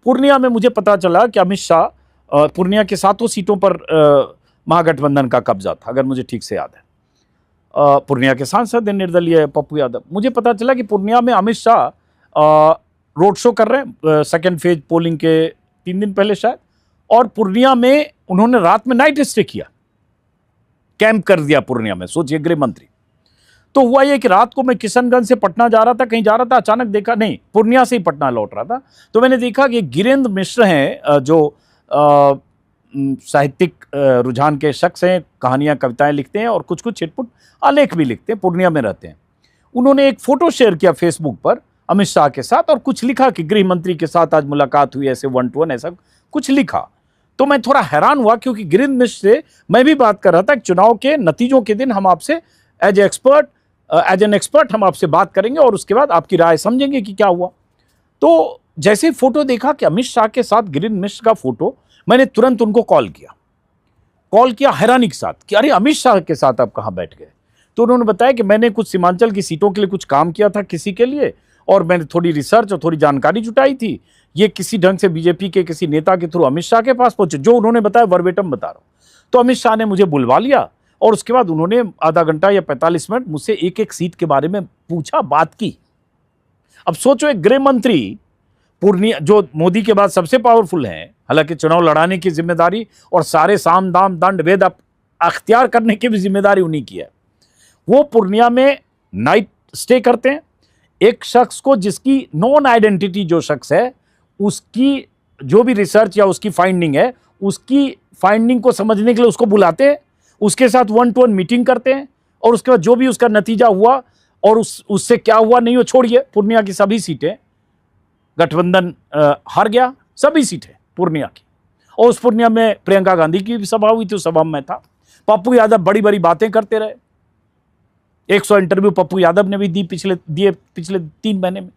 पूर्णिया में मुझे पता चला कि अमित शाह पूर्णिया के 7 सीटों पर महागठबंधन का कब्जा था, अगर मुझे ठीक से याद है। पूर्णिया के सांसद हैं निर्दलीय पप्पू यादव। मुझे पता चला कि पूर्णिया में अमित शाह रोड शो कर रहे हैं, सेकेंड फेज पोलिंग के 3 दिन पहले शायद, और पूर्णिया में उन्होंने रात में नाइट स्टे किया, कैंप कर दिया पूर्णिया में। सोचिए, गृह मंत्री। तो हुआ ये कि रात को मैं किशनगंज से पटना जा रहा था, कहीं जा रहा था, अचानक देखा, नहीं पूर्णिया से ही पटना लौट रहा था, तो मैंने देखा कि गिरीन्द्र मिश्र हैं, जो साहित्यिक रुझान के शख्स हैं, कहानियां कविताएं लिखते हैं और कुछ कुछ छिटपुट आलेख भी लिखते हैं, पूर्णिया में रहते हैं। उन्होंने एक फोटो शेयर किया फेसबुक पर अमित शाह के साथ और कुछ लिखा कि गृह मंत्री के साथ आज मुलाकात हुई, ऐसे 1 to 1 ऐसा कुछ लिखा। तो मैं थोड़ा हैरान हुआ, क्योंकि गिरीन्द्र मिश्र से मैं भी बात कर रहा था कि चुनाव के नतीजों के दिन हम आपसे एज एन एक्सपर्ट हम आपसे बात करेंगे और उसके बाद आपकी राय समझेंगे कि क्या हुआ। तो जैसे फोटो देखा कि अमित शाह के साथ गिरीन्द्र मिश्र का फोटो, मैंने तुरंत उनको कॉल किया हैरानी के साथ कि अरे अमित शाह के साथ आप कहाँ बैठ गए। तो उन्होंने बताया कि मैंने कुछ सीमांचल की सीटों के लिए कुछ काम किया था किसी के लिए, और मैंने थोड़ी रिसर्च और थोड़ी जानकारी जुटाई थी। ये किसी ढंग से बीजेपी के किसी नेता के थ्रू अमित शाह के पास पहुंचे, जो उन्होंने बताया वर्बेटम बता रहा हूं। तो अमित शाह ने मुझे बुलवा लिया और उसके बाद उन्होंने आधा घंटा या 45 मिनट मुझसे एक एक सीट के बारे में पूछा, बात की। अब सोचो, एक गृह मंत्री पूर्णिया, जो मोदी के बाद सबसे पावरफुल हैं, हालांकि चुनाव लड़ाने की जिम्मेदारी और सारे साम दाम दंड भेद अख्तियार करने की भी जिम्मेदारी उन्हीं की है, वो पूर्णिया में नाइट स्टे करते हैं। एक शख्स को, जिसकी नॉन आइडेंटिटी जो शख्स है, उसकी जो भी रिसर्च या उसकी फाइंडिंग है, उसकी फाइंडिंग को समझने के लिए उसको बुलाते हैं, उसके साथ 1 to 1 मीटिंग करते हैं, और उसके बाद जो भी उसका नतीजा हुआ और उससे क्या हुआ नहीं हो, छोड़िए, पूर्णिया की सभी सीटें गठबंधन हार गया, सभी सीटें पूर्णिया की। और उस पूर्णिया में प्रियंका गांधी की भी सभा हुई थी, उस सभा में था। पप्पू यादव बड़ी बड़ी बातें करते रहे, 100 इंटरव्यू पप्पू यादव ने भी दिए पिछले 3 महीने में।